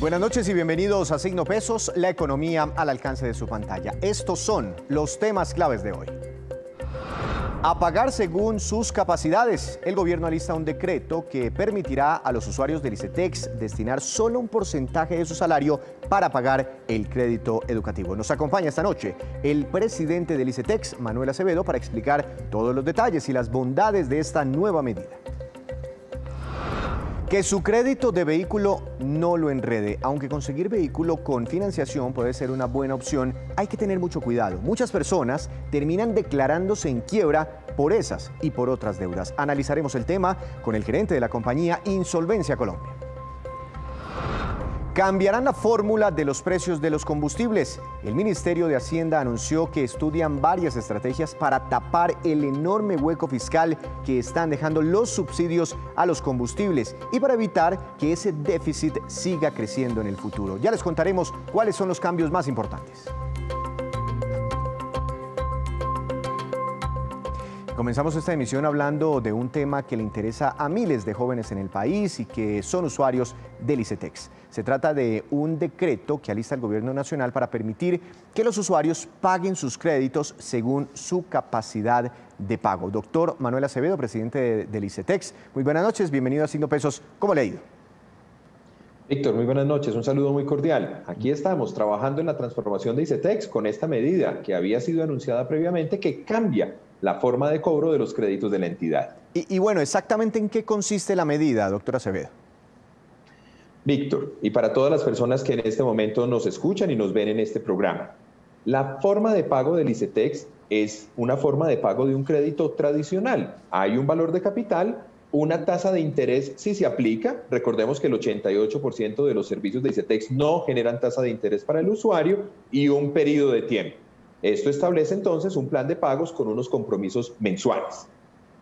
Buenas noches y bienvenidos a Signo Pesos, la economía al alcance de su pantalla. Estos son los temas claves de hoy. A pagar según sus capacidades. El gobierno alista un decreto que permitirá a los usuarios del ICETEX destinar solo un porcentaje de su salario para pagar el crédito educativo. Nos acompaña esta noche el presidente del ICETEX, Manuel Acevedo, para explicar todos los detalles y las bondades de esta nueva medida. Que su crédito de vehículo no lo enrede. Aunque conseguir vehículo con financiación puede ser una buena opción, hay que tener mucho cuidado. Muchas personas terminan declarándose en quiebra por esas y por otras deudas. Analizaremos el tema con el gerente de la compañía Insolvencia Colombia. Cambiarán la fórmula de los precios de los combustibles. El Ministerio de Hacienda anunció que estudian varias estrategias para tapar el enorme hueco fiscal que están dejando los subsidios a los combustibles y para evitar que ese déficit siga creciendo en el futuro. Ya les contaremos cuáles son los cambios más importantes. Comenzamos esta emisión hablando de un tema que le interesa a miles de jóvenes en el país y que son usuarios del ICETEX. Se trata de un decreto que alista el Gobierno Nacional para permitir que los usuarios paguen sus créditos según su capacidad de pago. Doctor Manuel Acevedo, presidente del ICETEX, muy buenas noches, bienvenido a Signo Pesos. ¿Cómo le ha ido? Víctor, muy buenas noches, un saludo muy cordial. Aquí estamos trabajando en la transformación de ICETEX con esta medida que había sido anunciada previamente que cambia la forma de cobro de los créditos de la entidad. Y bueno, ¿exactamente en qué consiste la medida, doctor Acevedo? Víctor, y para todas las personas que en este momento nos escuchan y nos ven en este programa, la forma de pago del ICETEX es una forma de pago de un crédito tradicional. Hay un valor de capital, una tasa de interés si se aplica. Recordemos que el 88% de los servicios de ICETEX no generan tasa de interés para el usuario y un periodo de tiempo. Esto establece entonces un plan de pagos con unos compromisos mensuales.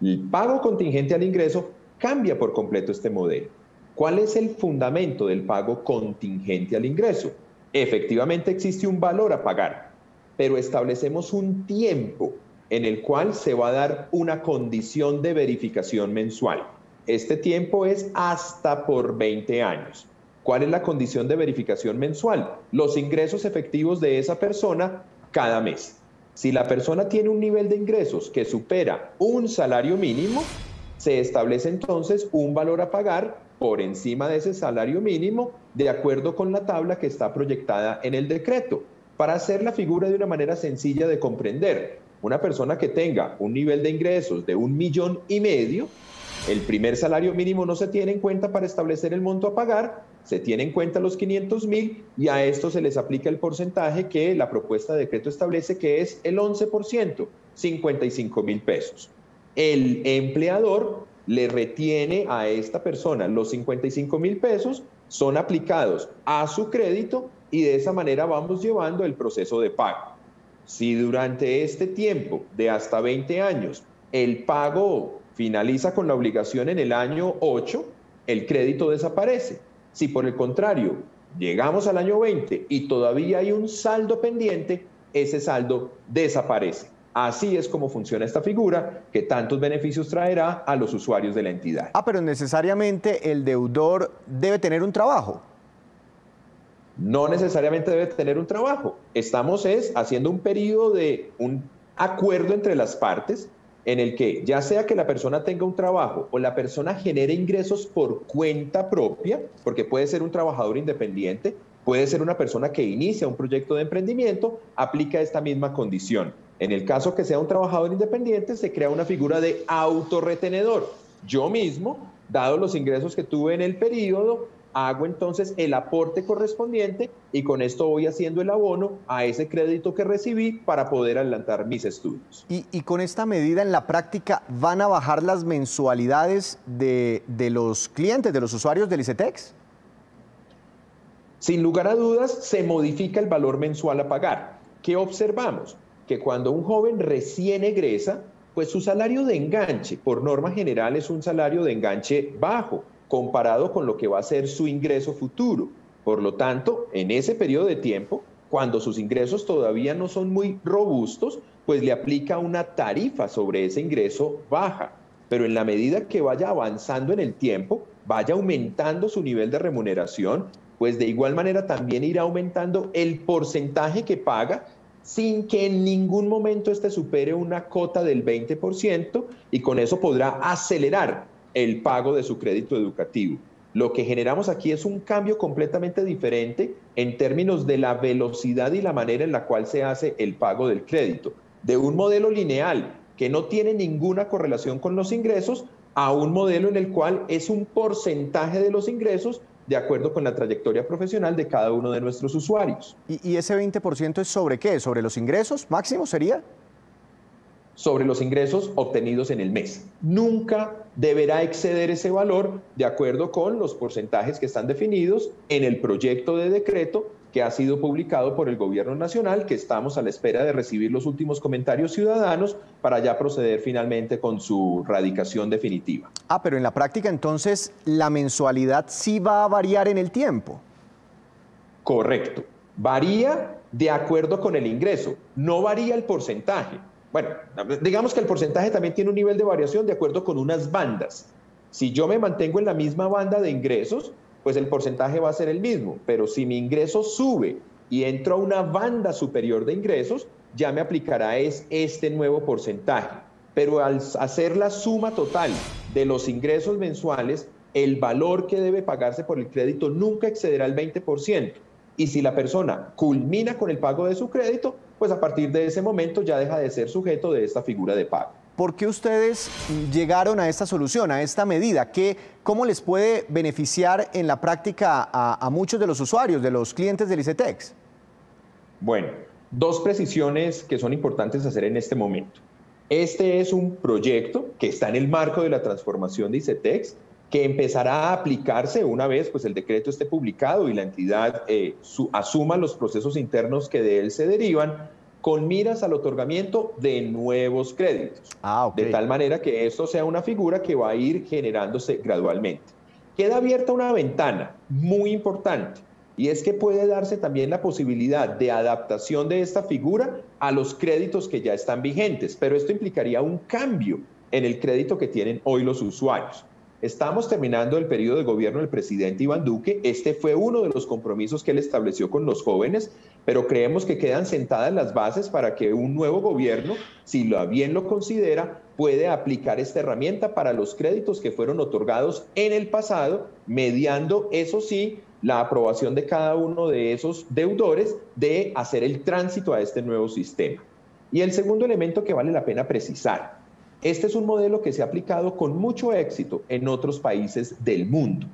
El pago contingente al ingreso cambia por completo este modelo. ¿Cuál es el fundamento del pago contingente al ingreso? Efectivamente existe un valor a pagar, pero establecemos un tiempo en el cual se va a dar una condición de verificación mensual. Este tiempo es hasta por 20 años. ¿Cuál es la condición de verificación mensual? Los ingresos efectivos de esa persona cada mes. Si la persona tiene un nivel de ingresos que supera un salario mínimo, se establece entonces un valor a pagar por encima de ese salario mínimo de acuerdo con la tabla que está proyectada en el decreto. Para hacer la figura de una manera sencilla de comprender, una persona que tenga un nivel de ingresos de 1,5 millones, el primer salario mínimo no se tiene en cuenta para establecer el monto a pagar, se tiene en cuenta los 500.000 y a esto se les aplica el porcentaje que la propuesta de decreto establece que es el 11%, 55.000 pesos. El empleador le retiene a esta persona los 55.000 pesos, son aplicados a su crédito y de esa manera vamos llevando el proceso de pago. Si durante este tiempo de hasta 20 años el pago finaliza con la obligación en el año 8, el crédito desaparece. Si por el contrario llegamos al año 20 y todavía hay un saldo pendiente, ese saldo desaparece. Así es como funciona esta figura que tantos beneficios traerá a los usuarios de la entidad. Pero necesariamente el deudor debe tener un trabajo. No necesariamente debe tener un trabajo. Estamos haciendo un periodo de un acuerdo entre las partes en el que ya sea que la persona tenga un trabajo o la persona genere ingresos por cuenta propia, porque puede ser un trabajador independiente, puede ser una persona que inicia un proyecto de emprendimiento, aplica esta misma condición. En el caso que sea un trabajador independiente, se crea una figura de autorretenedor. Yo mismo, dado los ingresos que tuve en el periodo, hago entonces el aporte correspondiente y con esto voy haciendo el abono a ese crédito que recibí para poder adelantar mis estudios. Y con esta medida en la práctica, ¿van a bajar las mensualidades de los clientes, de los usuarios del ICETEX? Sin lugar a dudas, se modifica el valor mensual a pagar. ¿Qué observamos? Que cuando un joven recién egresa, pues su salario de enganche, por norma general, es un salario de enganche bajo, comparado con lo que va a ser su ingreso futuro. Por lo tanto, en ese periodo de tiempo, cuando sus ingresos todavía no son muy robustos, pues le aplica una tarifa sobre ese ingreso baja. Pero en la medida que vaya avanzando en el tiempo, vaya aumentando su nivel de remuneración, pues de igual manera también irá aumentando el porcentaje que paga sin que en ningún momento este supere una cota del 20% y con eso podrá acelerar el pago de su crédito educativo. Lo que generamos aquí es un cambio completamente diferente en términos de la velocidad y la manera en la cual se hace el pago del crédito. De un modelo lineal que no tiene ninguna correlación con los ingresos a un modelo en el cual es un porcentaje de los ingresos de acuerdo con la trayectoria profesional de cada uno de nuestros usuarios. ¿Y ese 20% es sobre qué? ¿Sobre los ingresos máximos sería? Sobre los ingresos obtenidos en el mes. Nunca deberá exceder ese valor de acuerdo con los porcentajes que están definidos en el proyecto de decreto que ha sido publicado por el Gobierno Nacional, que estamos a la espera de recibir los últimos comentarios ciudadanos para ya proceder finalmente con su radicación definitiva. Pero en la práctica entonces la mensualidad sí va a variar en el tiempo. Correcto. Varía de acuerdo con el ingreso, no varía el porcentaje. Bueno, digamos que el porcentaje también tiene un nivel de variación de acuerdo con unas bandas. Si yo me mantengo en la misma banda de ingresos, pues el porcentaje va a ser el mismo, pero si mi ingreso sube y entro a una banda superior de ingresos, ya me aplicará este nuevo porcentaje. Pero al hacer la suma total de los ingresos mensuales, el valor que debe pagarse por el crédito nunca excederá el 20%. Y si la persona culmina con el pago de su crédito, pues a partir de ese momento ya deja de ser sujeto de esta figura de pago. ¿Por qué ustedes llegaron a esta solución, a esta medida? ¿Cómo les puede beneficiar en la práctica a muchos de los usuarios, de los clientes del ICETEX? Bueno, dos precisiones que son importantes hacer en este momento. Este es un proyecto que está en el marco de la transformación de ICETEX, que empezará a aplicarse una vez pues, el decreto esté publicado y la entidad asuma los procesos internos que de él se derivan, con miras al otorgamiento de nuevos créditos. Okay. De tal manera que esto sea una figura que va a ir generándose gradualmente. Queda abierta una ventana muy importante, y es que puede darse también la posibilidad de adaptación de esta figura a los créditos que ya están vigentes, pero esto implicaría un cambio en el crédito que tienen hoy los usuarios. Estamos terminando el periodo de gobierno del presidente Iván Duque. Este fue uno de los compromisos que él estableció con los jóvenes, pero creemos que quedan sentadas las bases para que un nuevo gobierno, si bien lo considera, puede aplicar esta herramienta para los créditos que fueron otorgados en el pasado, mediando, eso sí, la aprobación de cada uno de esos deudores de hacer el tránsito a este nuevo sistema. Y el segundo elemento que vale la pena precisar. Este es un modelo que se ha aplicado con mucho éxito en otros países del mundo,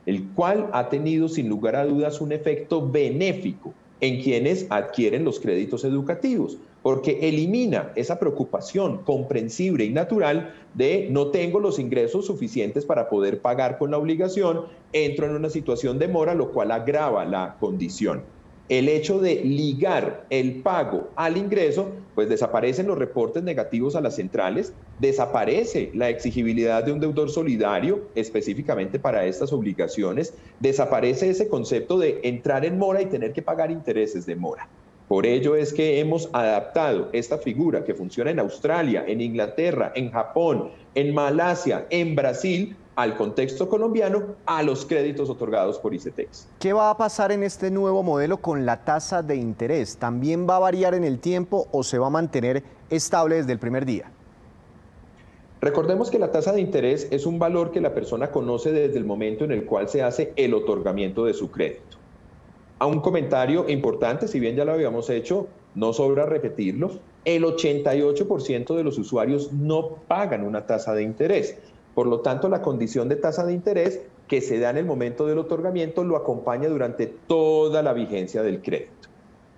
el cual ha tenido sin lugar a dudas un efecto benéfico en quienes adquieren los créditos educativos, porque elimina esa preocupación comprensible y natural de no tengo los ingresos suficientes para poder pagar con la obligación, entro en una situación de mora, lo cual agrava la condición. El hecho de ligar el pago al ingreso, pues desaparecen los reportes negativos a las centrales, desaparece la exigibilidad de un deudor solidario específicamente para estas obligaciones, desaparece ese concepto de entrar en mora y tener que pagar intereses de mora. Por ello es que hemos adaptado esta figura que funciona en Australia, en Inglaterra, en Japón, en Malasia, en Brasil, al contexto colombiano, a los créditos otorgados por ICETEX. ¿Qué va a pasar en este nuevo modelo con la tasa de interés? ¿También va a variar en el tiempo o se va a mantener estable desde el primer día? Recordemos que la tasa de interés es un valor que la persona conoce desde el momento en el cual se hace el otorgamiento de su crédito. A un comentario importante, si bien ya lo habíamos hecho, no sobra repetirlo, el 88% de los usuarios no pagan una tasa de interés. Por lo tanto, la condición de tasa de interés que se da en el momento del otorgamiento lo acompaña durante toda la vigencia del crédito.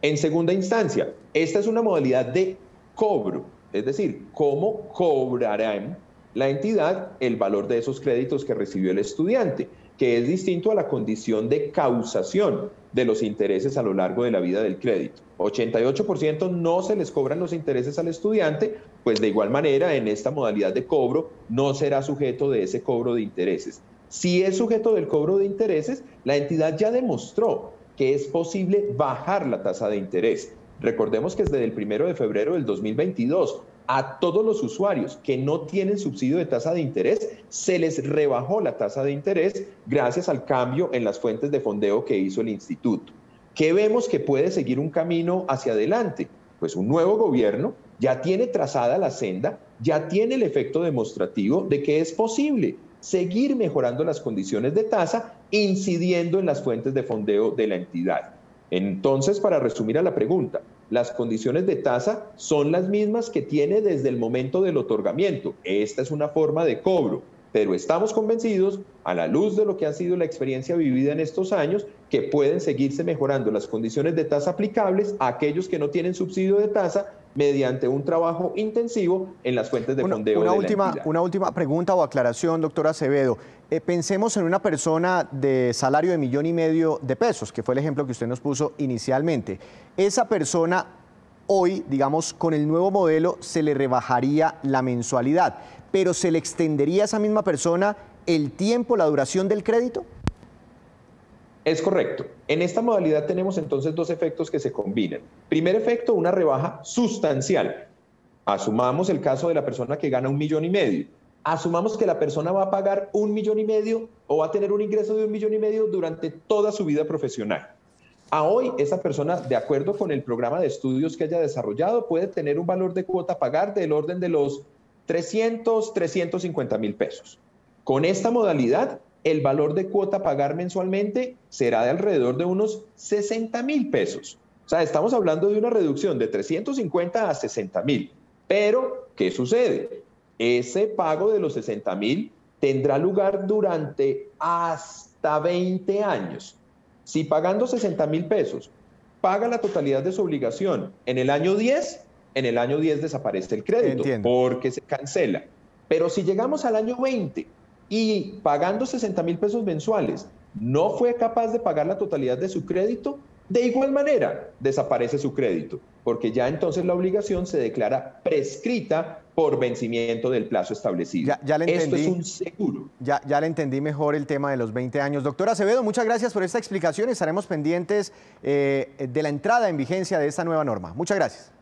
En segunda instancia, esta es una modalidad de cobro, es decir, cómo cobrará la entidad el valor de esos créditos que recibió el estudiante, que es distinto a la condición de causación de los intereses a lo largo de la vida del crédito. 88% no se les cobran los intereses al estudiante, pues de igual manera en esta modalidad de cobro no será sujeto de ese cobro de intereses. Si es sujeto del cobro de intereses, la entidad ya demostró que es posible bajar la tasa de interés. Recordemos que desde el 1 de febrero del 2022 A todos los usuarios que no tienen subsidio de tasa de interés, se les rebajó la tasa de interés gracias al cambio en las fuentes de fondeo que hizo el instituto. ¿Qué vemos que puede seguir un camino hacia adelante? Pues un nuevo gobierno ya tiene trazada la senda, ya tiene el efecto demostrativo de que es posible seguir mejorando las condiciones de tasa, incidiendo en las fuentes de fondeo de la entidad. Entonces, para resumir a la pregunta, las condiciones de tasa son las mismas que tiene desde el momento del otorgamiento. Esta es una forma de cobro, pero estamos convencidos, a la luz de lo que ha sido la experiencia vivida en estos años, que pueden seguirse mejorando las condiciones de tasa aplicables a aquellos que no tienen subsidio de tasa mediante un trabajo intensivo en las fuentes de fondeo de la entidad. Una última pregunta o aclaración, doctor Acevedo. Pensemos en una persona de salario de $1,500,000 de pesos, que fue el ejemplo que usted nos puso inicialmente. Esa persona hoy, digamos, con el nuevo modelo se le rebajaría la mensualidad, pero ¿se le extendería a esa misma persona el tiempo, la duración del crédito? Es correcto. En esta modalidad tenemos entonces dos efectos que se combinan. Primer efecto, una rebaja sustancial. Asumamos el caso de la persona que gana $1,500,000. Asumamos que la persona va a pagar $1,500,000 o va a tener un ingreso de $1,500,000 durante toda su vida profesional. A hoy, esa persona, de acuerdo con el programa de estudios que haya desarrollado, puede tener un valor de cuota a pagar del orden de los 350,000 pesos. Con esta modalidad, el valor de cuota a pagar mensualmente será de alrededor de unos 60,000 pesos. O sea, estamos hablando de una reducción de 350 a 60,000. Pero, ¿qué sucede? Ese pago de los 60,000 tendrá lugar durante hasta 20 años. Si pagando 60,000 pesos paga la totalidad de su obligación en el año 10 desaparece el crédito. Entiendo. Porque se cancela. Pero si llegamos al año 20 y pagando 60,000 pesos mensuales no fue capaz de pagar la totalidad de su crédito, de igual manera desaparece su crédito, porque ya entonces la obligación se declara prescrita por vencimiento del plazo establecido. Ya le entendí. Esto es un seguro. Ya le entendí mejor el tema de los 20 años. Doctor Acevedo, muchas gracias por esta explicación. Estaremos pendientes de la entrada en vigencia de esta nueva norma. Muchas gracias.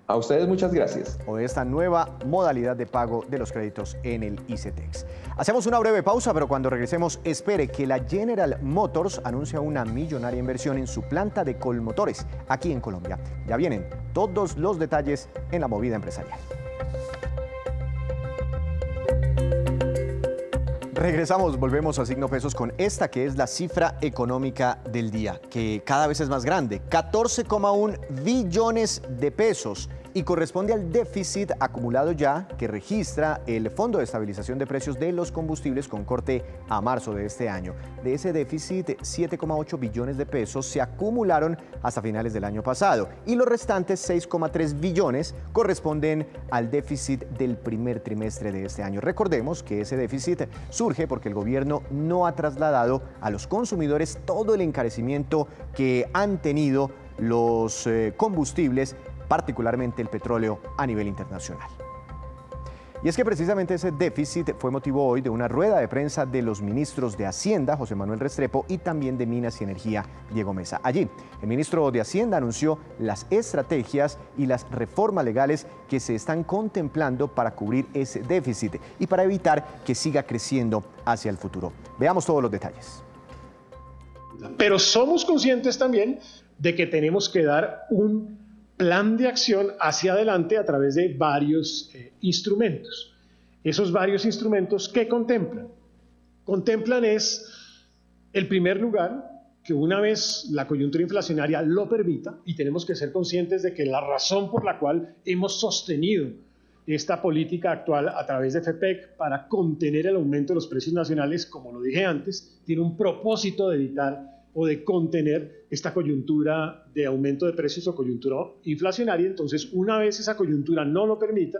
A ustedes muchas gracias. O de esta nueva modalidad de pago de los créditos en el ICETEX. Hacemos una breve pausa, pero cuando regresemos, espere que la General Motors anuncia una millonaria inversión en su planta de Colmotores aquí en Colombia. Ya vienen todos los detalles en la movida empresarial. Regresamos, volvemos a Signo Pesos con esta que es la cifra económica del día, que cada vez es más grande, 14,1 billones de pesos y corresponde al déficit acumulado ya que registra el Fondo de Estabilización de Precios de los Combustibles con corte a marzo de este año. De ese déficit, 7,8 billones de pesos se acumularon hasta finales del año pasado y los restantes 6,3 billones corresponden al déficit del primer trimestre de este año. Recordemos que ese déficit surge porque el gobierno no ha trasladado a los consumidores todo el encarecimiento que han tenido los combustibles, particularmente el petróleo a nivel internacional. Y es que precisamente ese déficit fue motivo hoy de una rueda de prensa de los ministros de Hacienda, José Manuel Restrepo, y también de Minas y Energía, Diego Mesa. Allí, el ministro de Hacienda anunció las estrategias y las reformas legales que se están contemplando para cubrir ese déficit y para evitar que siga creciendo hacia el futuro. Veamos todos los detalles. Pero somos conscientes también de que tenemos que dar un plan de acción hacia adelante a través de varios instrumentos. Esos varios instrumentos, ¿qué contemplan? Contemplan el primer lugar, que una vez la coyuntura inflacionaria lo permita, y tenemos que ser conscientes de que la razón por la cual hemos sostenido esta política actual a través de FEPEC para contener el aumento de los precios nacionales, como lo dije antes, tiene un propósito de evitar o de contener esta coyuntura de aumento de precios o coyuntura inflacionaria. Entonces, una vez esa coyuntura no lo permita,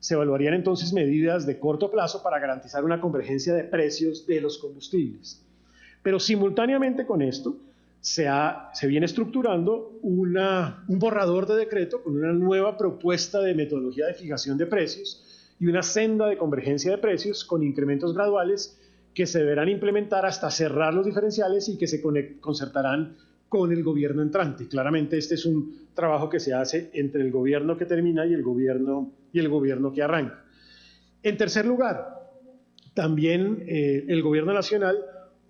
se evaluarían entonces medidas de corto plazo para garantizar una convergencia de precios de los combustibles. Pero simultáneamente con esto, se viene estructurando un borrador de decreto con una nueva propuesta de metodología de fijación de precios y una senda de convergencia de precios con incrementos graduales que se deberán implementar hasta cerrar los diferenciales y que se concertarán con el gobierno entrante. Claramente este es un trabajo que se hace entre el gobierno que termina y el gobierno que arranca. En tercer lugar, también el gobierno nacional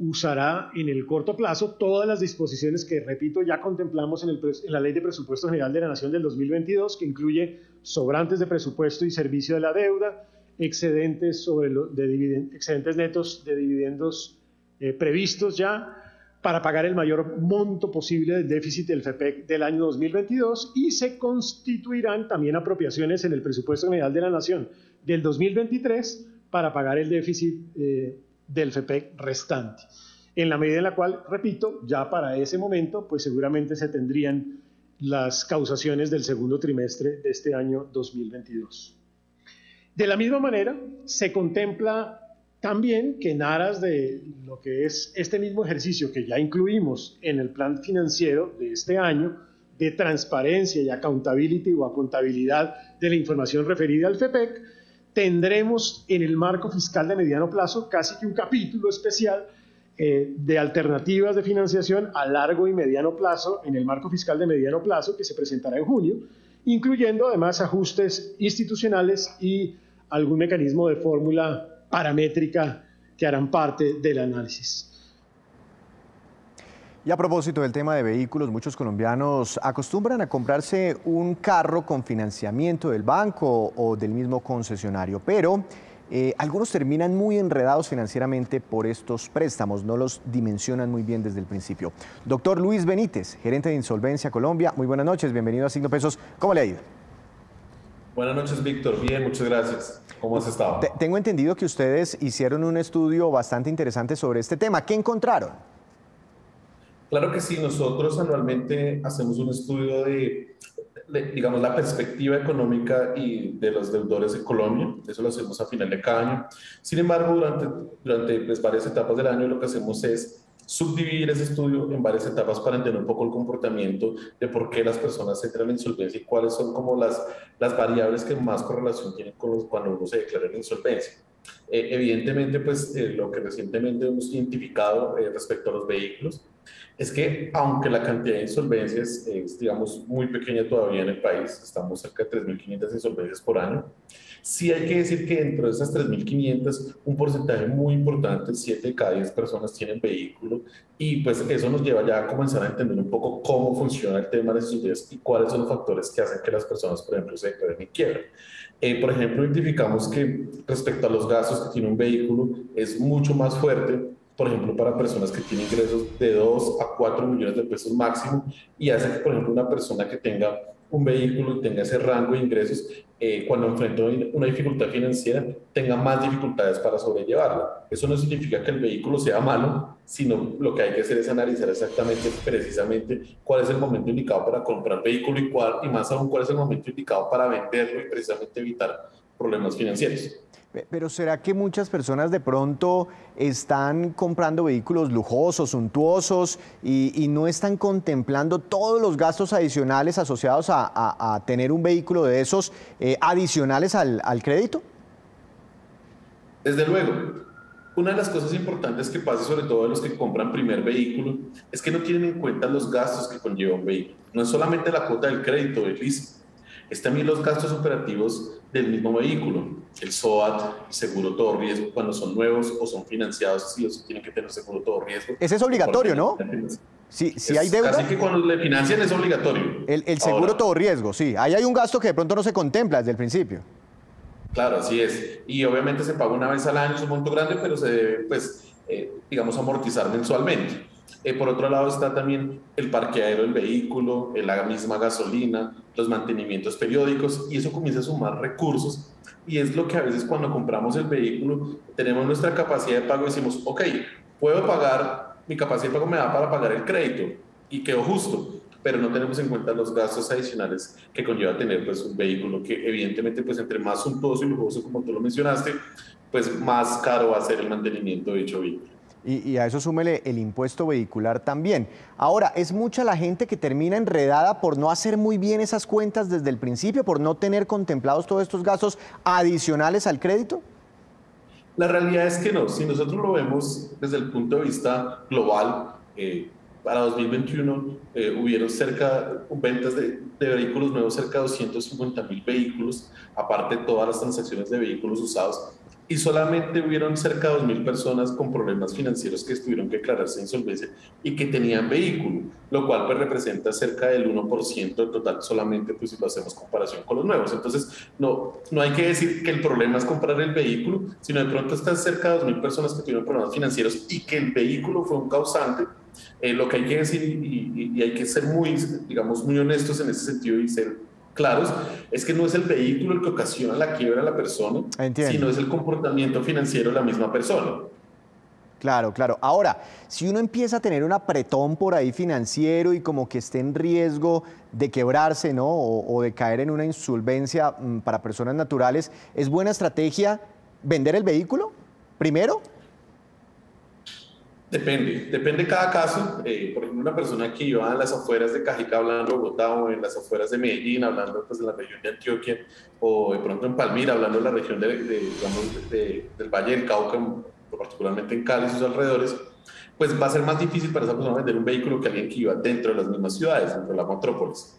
usará en el corto plazo todas las disposiciones que, repito, ya contemplamos en la Ley de Presupuesto General de la Nación del 2022, que incluye sobrantes de presupuesto y servicio de la deuda, excedentes netos de dividendos previstos ya, para pagar el mayor monto posible del déficit del FEPEC del año 2022, y se constituirán también apropiaciones en el Presupuesto General de la Nación del 2023 para pagar el déficit del FEPEC restante, en la medida en la cual, repito, ya para ese momento, pues seguramente se tendrían las causaciones del segundo trimestre de este año 2022. De la misma manera, se contempla también que en aras de lo que es este mismo ejercicio que ya incluimos en el plan financiero de este año, de transparencia y accountability o contabilidad de la información referida al FEPEC, tendremos en el marco fiscal de mediano plazo casi que un capítulo especial de alternativas de financiación a largo y mediano plazo en el marco fiscal de mediano plazo que se presentará en junio, incluyendo además ajustes institucionales y algún mecanismo de fórmula paramétrica que harán parte del análisis. Y a propósito del tema de vehículos, muchos colombianos acostumbran a comprarse un carro con financiamiento del banco o del mismo concesionario, pero algunos terminan muy enredados financieramente por estos préstamos, no los dimensionan muy bien desde el principio. Doctor Luis Benítez, gerente de Insolvencia Colombia, muy buenas noches, bienvenido a Signo Pesos, ¿cómo le ha ido? Buenas noches, Víctor. Bien, muchas gracias. ¿Cómo has estado? Tengo entendido que ustedes hicieron un estudio bastante interesante sobre este tema. ¿Qué encontraron? Claro que sí. Nosotros anualmente hacemos un estudio de, digamos, la perspectiva económica y de los deudores en Colombia. Eso lo hacemos a final de cada año. Sin embargo, durante pues, varias etapas del año lo que hacemos es subdividir ese estudio en varias etapas para entender un poco el comportamiento de por qué las personas entran en insolvencia y cuáles son como las variables que más correlación tienen con cuando uno se declara en insolvencia. Evidentemente, pues lo que recientemente hemos identificado respecto a los vehículos es que aunque la cantidad de insolvencias es, digamos, muy pequeña todavía en el país, estamos cerca de 3.500 insolvencias por año, sí hay que decir que dentro de esas 3.500, un porcentaje muy importante, 7 de cada 10 personas tienen vehículo, y pues eso nos lleva ya a comenzar a entender un poco cómo funciona el tema de las insolvencias y cuáles son los factores que hacen que las personas, por ejemplo, se declaren en quiebra. Por ejemplo, identificamos que respecto a los gastos que tiene un vehículo es mucho más fuerte, por ejemplo, para personas que tienen ingresos de 2 a 4 millones de pesos máximo, y hace que, por ejemplo, una persona que tenga un vehículo y tenga ese rango de ingresos, cuando enfrenta una dificultad financiera, tenga más dificultades para sobrellevarla. Eso no significa que el vehículo sea malo, sino lo que hay que hacer es analizar exactamente, precisamente, cuál es el momento indicado para comprar vehículo y más aún cuál es el momento indicado para venderlo y precisamente evitar problemas financieros. Pero ¿será que muchas personas de pronto están comprando vehículos lujosos, suntuosos y no están contemplando todos los gastos adicionales asociados a tener un vehículo de esos adicionales al crédito? Desde luego. Una de las cosas importantes que pasa, sobre todo a los que compran primer vehículo, es que no tienen en cuenta los gastos que conlleva un vehículo. No es solamente la cuota del crédito, del leasing, es también los gastos operativos del mismo vehículo, el SOAT, el seguro todo riesgo, cuando son nuevos o son financiados, sí o sí tienen que tener seguro todo riesgo. Ese es obligatorio, ¿no? Si hay deuda. Casi que cuando le financian es obligatorio. El seguro ahora, todo riesgo, sí. Ahí hay un gasto que de pronto no se contempla desde el principio. Claro, así es. Y obviamente se paga una vez al año, es un monto grande, pero se debe, pues, digamos, amortizar mensualmente. Por otro lado está también el parqueadero del vehículo, la misma gasolina, los mantenimientos periódicos, y eso comienza a sumar recursos, y es lo que a veces cuando compramos el vehículo tenemos nuestra capacidad de pago y decimos, ok, puedo pagar, mi capacidad de pago me da para pagar el crédito y quedó justo, pero no tenemos en cuenta los gastos adicionales que conlleva tener pues, un vehículo que evidentemente pues, entre más suntuoso y lujoso como tú lo mencionaste, pues más caro va a ser el mantenimiento de dicho vehículo. Y a eso súmele el impuesto vehicular también. Ahora, ¿es mucha la gente que termina enredada por no hacer muy bien esas cuentas desde el principio, por no tener contemplados todos estos gastos adicionales al crédito? La realidad es que no. Si nosotros lo vemos desde el punto de vista global, para 2021 hubieron ventas de vehículos nuevos, cerca de 250.000 vehículos, aparte de todas las transacciones de vehículos usados, y solamente hubieron cerca de 2.000 personas con problemas financieros que tuvieron que declararse de insolvencia y que tenían vehículo, lo cual pues representa cerca del 1% del total, solamente pues si lo hacemos comparación con los nuevos. Entonces no hay que decir que el problema es comprar el vehículo, sino de pronto están cerca de 2.000 personas que tuvieron problemas financieros y que el vehículo fue un causante. Lo que hay que decir, y hay que ser muy honestos en ese sentido y ser claros, es que no es el vehículo el que ocasiona la quiebra de la persona, Entiendo. sino es el comportamiento financiero de la misma persona. Claro, claro. Ahora, si uno empieza a tener un apretón por ahí financiero y como que esté en riesgo de quebrarse, ¿no? O de caer en una insolvencia para personas naturales, ¿es buena estrategia vender el vehículo primero? Depende cada caso. Por ejemplo, una persona que iba a las afueras de Cajicá, hablando de Bogotá, o en las afueras de Medellín, hablando pues, de la región de Antioquia, o de pronto en Palmira, hablando de la región del Valle del Cauca, particularmente en Cali y sus alrededores, pues va a ser más difícil para esa persona vender un vehículo que alguien que iba dentro de las mismas ciudades, dentro de la metrópolis.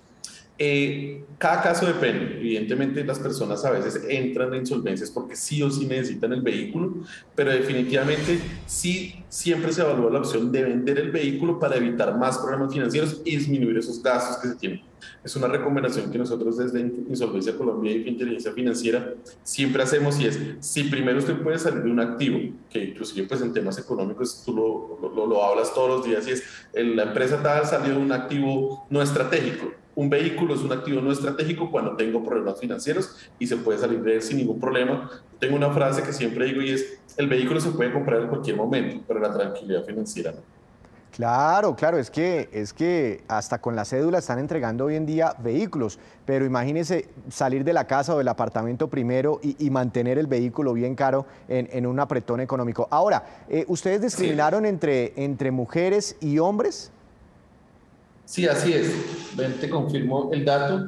Cada caso depende. Evidentemente las personas a veces entran en insolvencias porque sí o sí necesitan el vehículo, pero definitivamente sí siempre se evalúa la opción de vender el vehículo para evitar más problemas financieros y disminuir esos gastos que se tienen. Es una recomendación que nosotros desde Insolvencia Colombia y Inteligencia Financiera siempre hacemos, y es: si primero usted puede salir de un activo, que inclusive pues en temas económicos tú lo hablas todos los días, y es la empresa tal salió de un activo no estratégico. Un vehículo es un activo no estratégico cuando tengo problemas financieros y se puede salir de él sin ningún problema. Tengo una frase que siempre digo, y es: el vehículo se puede comprar en cualquier momento, pero la tranquilidad financiera no. Claro, claro, es que hasta con la cédula están entregando hoy en día vehículos, pero imagínese salir de la casa o del apartamento primero y mantener el vehículo bien caro en un apretón económico. Ahora, ¿ustedes discriminaron entre mujeres y hombres? Sí, así es. Ven, te confirmo el dato.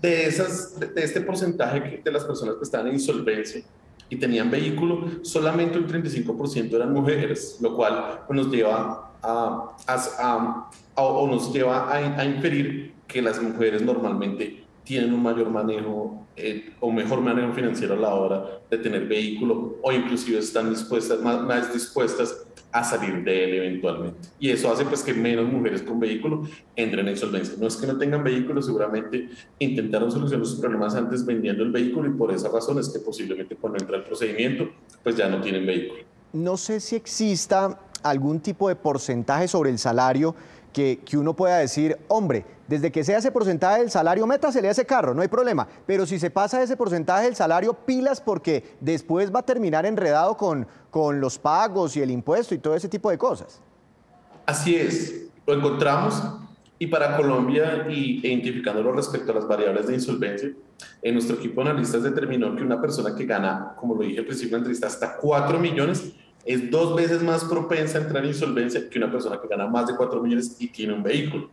De este porcentaje de las personas que estaban en insolvencia y tenían vehículo, solamente un 35% eran mujeres, lo cual pues, nos lleva a inferir que las mujeres normalmente tienen un mayor manejo o mejor manejo financiero a la hora de tener vehículo, o inclusive están más dispuestas a salir de él eventualmente. Y eso hace pues que menos mujeres con vehículo entren en insolvencia. No es que no tengan vehículo, seguramente intentaron solucionar sus problemas antes vendiendo el vehículo, y por esa razón es que posiblemente cuando entra el procedimiento pues ya no tienen vehículo. No sé si exista algún tipo de porcentaje sobre el salario que uno pueda decir, hombre, desde que sea ese porcentaje del salario, métasele a ese carro, no hay problema. Pero si se pasa ese porcentaje del salario, pilas, porque después va a terminar enredado con los pagos y el impuesto y todo ese tipo de cosas. Así es, lo encontramos, y para Colombia, identificándolo respecto a las variables de insolvencia, nuestro equipo de analistas determinó que una persona que gana, como lo dije al principio de la entrevista, hasta 4 millones, es 2 veces más propensa a entrar en insolvencia que una persona que gana más de 4 millones y tiene un vehículo.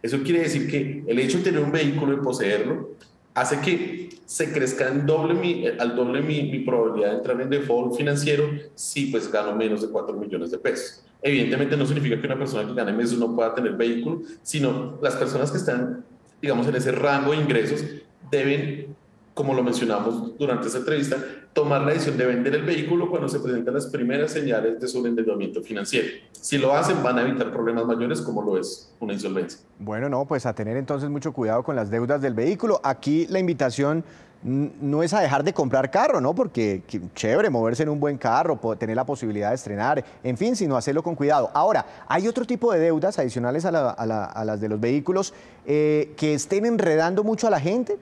Eso quiere decir que el hecho de tener un vehículo y poseerlo hace que se crezca al doble mi probabilidad de entrar en default financiero si pues gano menos de 4 millones de pesos. Evidentemente no significa que una persona que gane menos no pueda tener vehículo, sino las personas que están, digamos, en ese rango de ingresos deben, como lo mencionamos durante esta entrevista, tomar la decisión de vender el vehículo cuando se presentan las primeras señales de sobreendeudamiento financiero. Si lo hacen, van a evitar problemas mayores como lo es una insolvencia. Bueno, no, pues a tener entonces mucho cuidado con las deudas del vehículo. Aquí la invitación no es a dejar de comprar carro, ¿no? Porque chévere moverse en un buen carro, tener la posibilidad de estrenar, en fin, sino hacerlo con cuidado. Ahora, hay otro tipo de deudas adicionales a las de los vehículos que estén enredando mucho a la gente.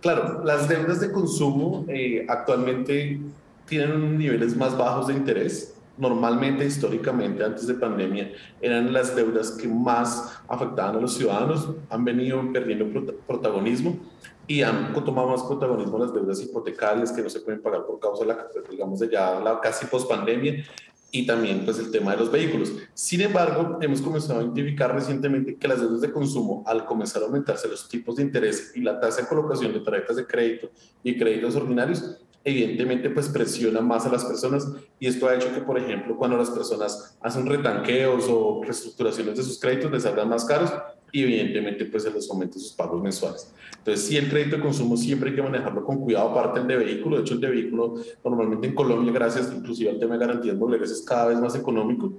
Claro, las deudas de consumo actualmente tienen niveles más bajos de interés. Normalmente, históricamente, antes de pandemia, eran las deudas que más afectaban a los ciudadanos. Han venido perdiendo protagonismo y han tomado más protagonismo las deudas hipotecarias que no se pueden pagar por causa de la casi pospandemia, y también pues el tema de los vehículos. Sin embargo, hemos comenzado a identificar recientemente que las deudas de consumo, al comenzar a aumentarse los tipos de interés y la tasa de colocación de tarjetas de crédito y créditos ordinarios, evidentemente pues presiona más a las personas, y esto ha hecho que, por ejemplo, cuando las personas hacen retanqueos o reestructuraciones de sus créditos les salgan más caros y evidentemente pues se les aumenten sus pagos mensuales. Entonces sí, el crédito de consumo siempre hay que manejarlo con cuidado, aparte el de vehículo. De hecho, el de vehículo normalmente en Colombia, gracias inclusive al tema de garantías mobiliarias, es cada vez más económico,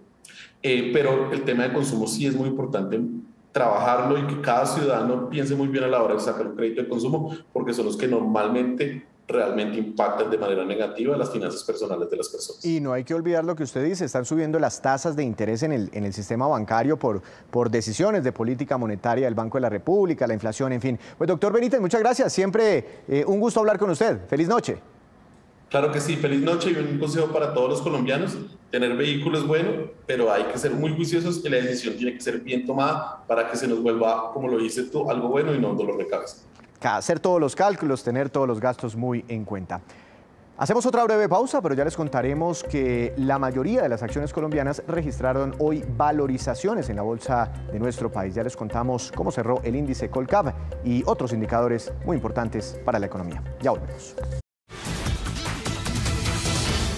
pero el tema de consumo sí es muy importante trabajarlo y que cada ciudadano piense muy bien a la hora de sacar un crédito de consumo, porque son los que normalmente realmente impactan de manera negativa las finanzas personales de las personas. Y no hay que olvidar lo que usted dice, están subiendo las tasas de interés en el sistema bancario por decisiones de política monetaria del Banco de la República, la inflación, en fin. Pues doctor Benítez, muchas gracias, siempre un gusto hablar con usted. Feliz noche. Claro que sí, feliz noche, y un consejo para todos los colombianos: tener vehículo es bueno, pero hay que ser muy juiciosos y la decisión tiene que ser bien tomada para que se nos vuelva, como lo dices tú, algo bueno y no un dolor de cabeza. Hacer todos los cálculos, tener todos los gastos muy en cuenta. Hacemos otra breve pausa, pero ya les contaremos que la mayoría de las acciones colombianas registraron hoy valorizaciones en la bolsa de nuestro país. Ya les contamos cómo cerró el índice Colcap y otros indicadores muy importantes para la economía. Ya volvemos.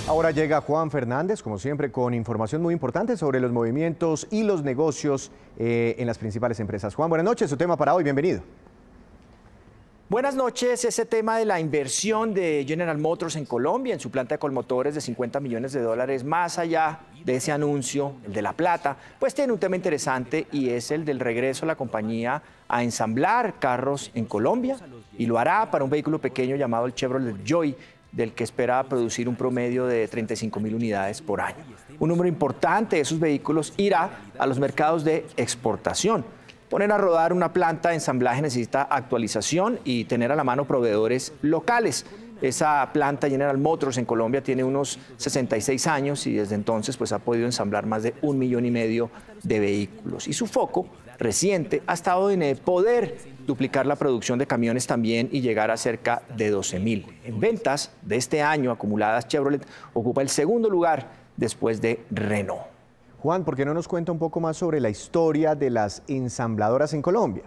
Ahora llega Juan Fernández, como siempre, con información muy importante sobre los movimientos y los negocios en las principales empresas. Juan, buenas noches, su tema para hoy, bienvenido. Buenas noches. Ese tema de la inversión de General Motors en Colombia, en su planta de colmotores de $50 millones, más allá de ese anuncio, el de La Plata, pues tiene un tema interesante, y es el del regreso a la compañía a ensamblar carros en Colombia, y lo hará para un vehículo pequeño llamado el Chevrolet Joy, del que espera producir un promedio de 35.000 unidades por año. Un número importante de esos vehículos irá a los mercados de exportación. Poner a rodar una planta de ensamblaje necesita actualización y tener a la mano proveedores locales. Esa planta General Motors en Colombia tiene unos 66 años y desde entonces pues ha podido ensamblar más de 1,5 millones de vehículos. Y su foco reciente ha estado en poder duplicar la producción de camiones también y llegar a cerca de 12.000. En ventas de este año acumuladas, Chevrolet ocupa el segundo lugar después de Renault. Juan, ¿por qué no nos cuenta un poco más sobre la historia de las ensambladoras en Colombia?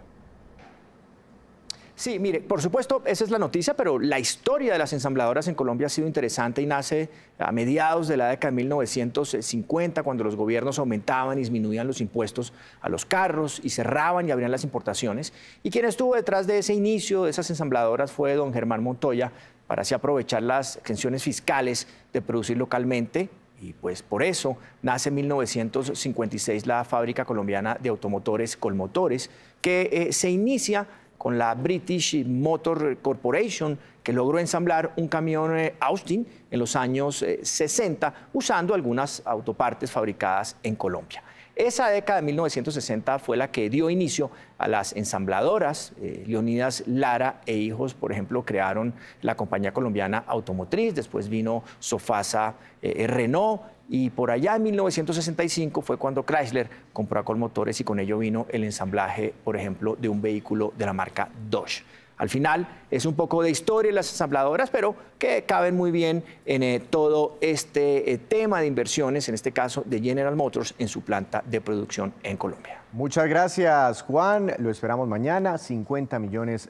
Sí, mire, por supuesto, esa es la noticia, pero la historia de las ensambladoras en Colombia ha sido interesante y nace a mediados de la década de 1950, cuando los gobiernos aumentaban y disminuían los impuestos a los carros y cerraban y abrían las importaciones. Y quien estuvo detrás de ese inicio de esas ensambladoras fue don Germán Montoya, para así aprovechar las exenciones fiscales de producir localmente. Y pues por eso nace en 1956 la fábrica colombiana de automotores Colmotores, que se inicia con la British Motor Corporation, que logró ensamblar un camión Austin en los años 60, usando algunas autopartes fabricadas en Colombia. Esa década de 1960 fue la que dio inicio a las ensambladoras. Leonidas Lara e hijos, por ejemplo, crearon la compañía colombiana automotriz, después vino Sofasa Renault, y por allá en 1965 fue cuando Chrysler compró a Colmotores y con ello vino el ensamblaje, por ejemplo, de un vehículo de la marca Dodge. Al final es un poco de historia de las ensambladoras, pero que caben muy bien en todo este tema de inversiones, en este caso de General Motors, en su planta de producción en Colombia. Muchas gracias, Juan. Lo esperamos mañana. $50 millones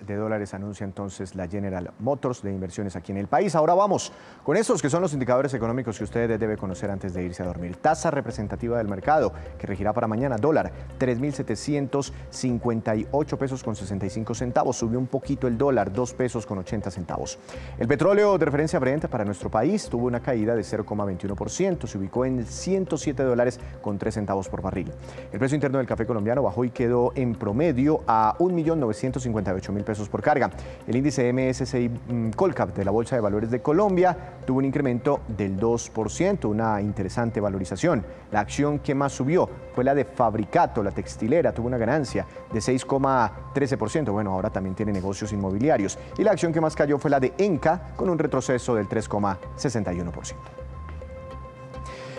anuncia entonces la General Motors de inversiones aquí en el país. Ahora vamos con estos que son los indicadores económicos que usted debe conocer antes de irse a dormir. Tasa representativa del mercado que regirá para mañana. Dólar, 3.758 pesos con 65 centavos. Subió un poquito el dólar, 2 pesos con 80 centavos. El petróleo de referencia Brent para nuestro país tuvo una caída de 0,21%. Se ubicó en $107 con 3 centavos por barril. El precio interno del café colombiano bajó y quedó en promedio a 1.958.000 pesos por carga. El índice MSCI Colcap de la Bolsa de Valores de Colombia tuvo un incremento del 2%, una interesante valorización. La acción que más subió fue la de Fabricato, la textilera, tuvo una ganancia de 6,13%. Bueno, ahora también tiene negocios inmobiliarios. Y la acción que más cayó fue la de Enca, con un retroceso del 3,61%.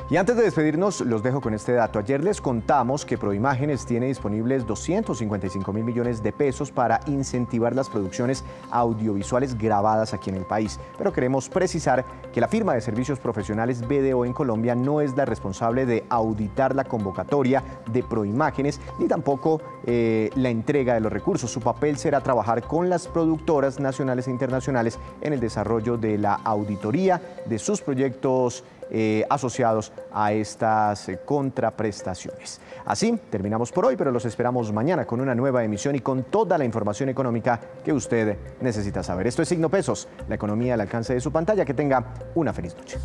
Y antes de despedirnos, los dejo con este dato. Ayer les contamos que Proimágenes tiene disponibles 255.000 millones de pesos para incentivar las producciones audiovisuales grabadas aquí en el país. Pero queremos precisar que la firma de servicios profesionales BDO en Colombia no es la responsable de auditar la convocatoria de Proimágenes, ni tampoco la entrega de los recursos. Su papel será trabajar con las productoras nacionales e internacionales en el desarrollo de la auditoría de sus proyectos asociados a estas contraprestaciones. Así terminamos por hoy, pero los esperamos mañana con una nueva emisión y con toda la información económica que usted necesita saber. Esto es Signo Pesos, la economía al alcance de su pantalla. Que tenga una feliz noche.